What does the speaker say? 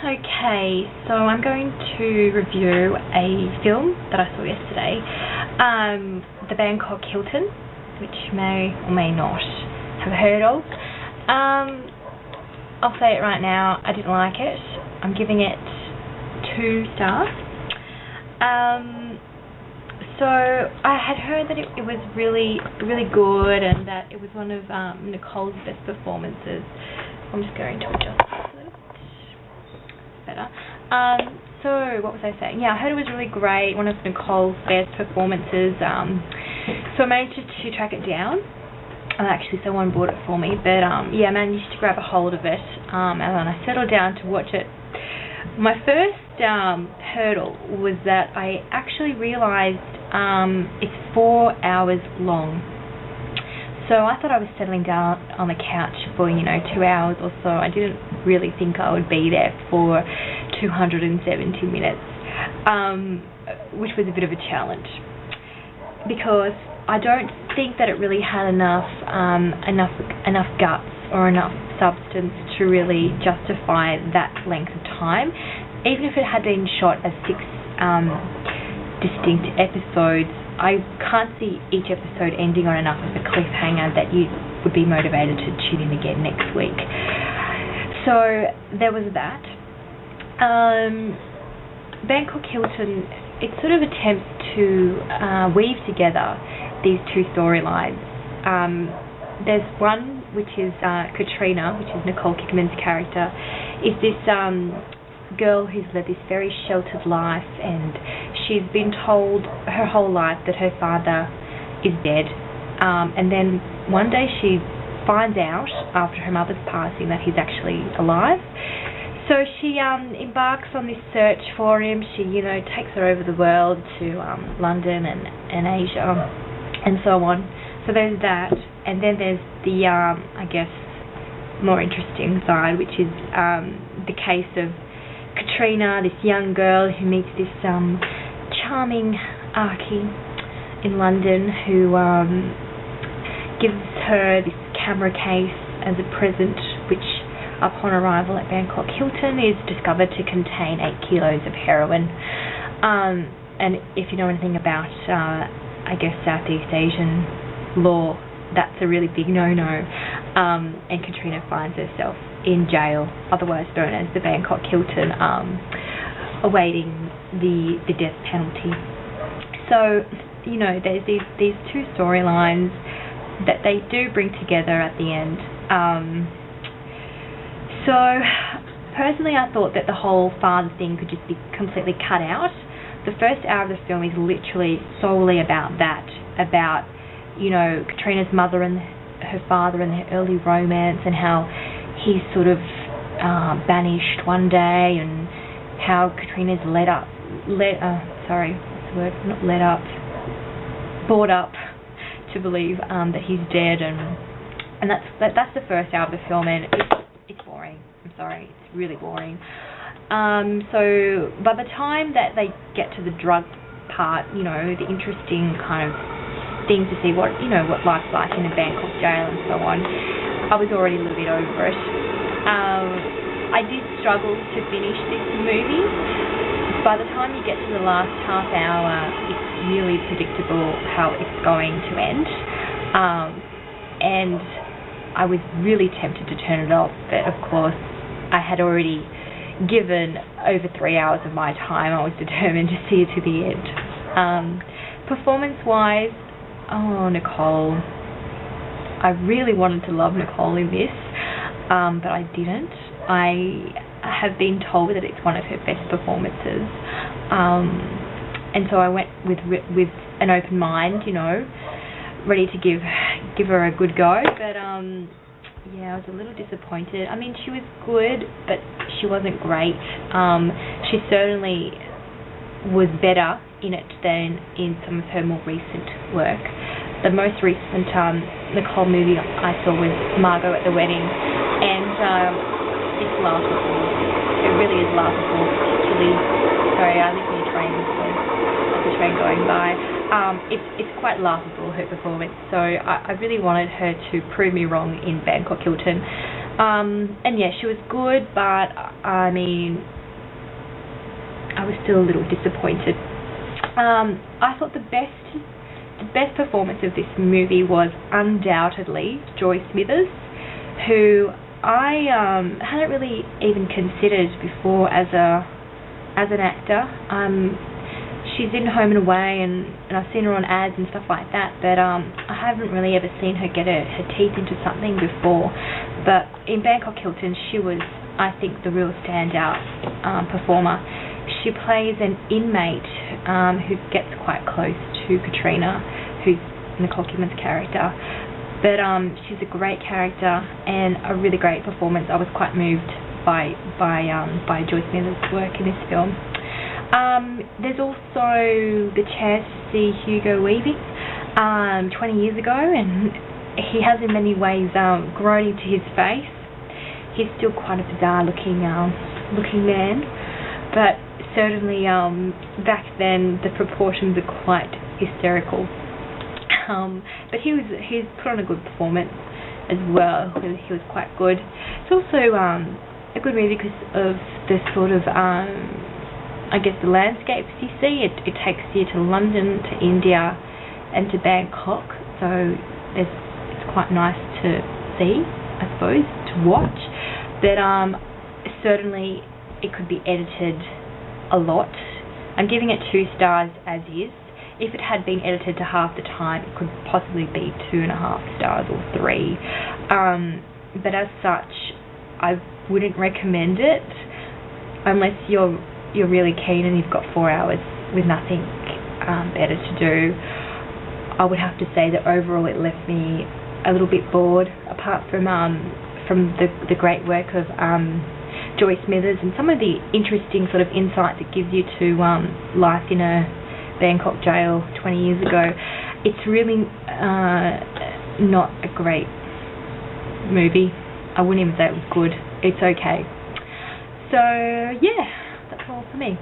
Okay, so I'm going to review a film that I saw yesterday, the Bangkok Hilton, which you may or may not have heard of. I'll say it right now, I didn't like it. I'm giving it 2 stars. So I had heard that it was really good and that it was one of Nicole's best performances. I'm just going to adjust this a little bit better. So what was I saying? Yeah, I heard it was really great, one of Nicole's best performances. So I managed to track it down. Actually, someone bought it for me, but yeah, I managed to grab a hold of it, and then I settled down to watch it. My first hurdle was that I actually realised it's 4 hours long. So I thought I was settling down on the couch for 2 hours or so. I didn't really think I would be there for 270 minutes, which was a bit of a challenge, because I don't think that it really had enough guts or enough substance to really justify that length of time. Even if it had been shot as 6 distinct episodes, I can't see each episode ending on enough of a cliffhanger that you would be motivated to tune in again next week. So there was that. Bangkok Hilton, it sort of attempts to weave together these 2 storylines. There's one which is Katrina, which is Nicole Kidman's character, is this girl who's led this very sheltered life, and she's been told her whole life that her father is dead, and then one day she finds out after her mother's passing that he's actually alive. So she embarks on this search for him. She takes her over the world to London and Asia and so on. So there's that, and then there's the I guess more interesting side, which is the case of Katrina, this young girl who meets this charming Archie in London, who gives her this camera case as a present, which upon arrival at Bangkok Hilton is discovered to contain 8 kilos of heroin. And if you know anything about I guess Southeast Asian law, that's a really big no-no, and Katrina finds herself in jail, otherwise known as the Bangkok Hilton, awaiting the death penalty. So there's these 2 storylines that they do bring together at the end. So personally, I thought that the whole father thing could just be completely cut out. The first hour of the film is literally solely about that, about Katrina's mother and her father and their early romance, and how he's sort of banished one day, and how Katrina's brought up to believe that he's dead, and that's the first hour of the film, and it's boring. I'm sorry, it's really boring. So by the time that they get to the drug part, the interesting kind of thing to see what life's like in a Bangkok jail and so on, I was already a little bit over it. I did struggle to finish this movie. By the time you get to the last half hour, it's really predictable how it's going to end, and I was really tempted to turn it off, but of course I had already given over 3 hours of my time. I was determined to see it to the end. Performance-wise, Nicole. I really wanted to love Nicole in this, but I didn't. I have been told that it's one of her best performances, and so I went with an open mind, ready to give her a good go. But yeah, I was a little disappointed. I mean, she was good, but she wasn't great. She certainly was better in it than in some of her more recent work. The most recent Nicole movie I saw was Margot at the Wedding, and it's laughable. It really is laughable, particularly, sorry, I live near trains, so there's a train going by. It's quite laughable, her performance, so I really wanted her to prove me wrong in Bangkok Hilton. And yeah, she was good, but I mean, I was still a little disappointed. I thought the best performance of this movie was undoubtedly Joy Smithers, who I hadn't really even considered before as an actor. She's in Home and Away, and I've seen her on ads and stuff like that, but I haven't really ever seen her get her teeth into something before. But in Bangkok Hilton, she was, I think, the real standout performer. She plays an inmate who gets quite close to Katrina, who's Nicole Kidman's character. But she's a great character and a really great performance. I was quite moved by Joy Smithers' work in this film. There's also the chance to see Hugo Weaving 20 years ago, and he has in many ways grown into his face. He's still quite a bizarre looking man, but certainly back then the proportions are quite hysterical. But he's put on a good performance as well. He was quite good. It's also a good movie because of the sort of I guess the landscapes you see. It takes you to London, to India, and to Bangkok. So it's quite nice to see, I suppose, to watch. But certainly it could be edited a lot. I'm giving it 2 stars as is. If it had been edited to half the time, it could possibly be 2.5 stars or 3. But as such, I wouldn't recommend it unless you're really keen and you've got 4 hours with nothing better to do. I would have to say that overall it left me a little bit bored, apart from the great work of Joy Smithers and some of the interesting sort of insights it gives you to life in a Bangkok jail 20 years ago. It's really not a great movie. I wouldn't even say it was good. It's okay. So yeah, that's all for me.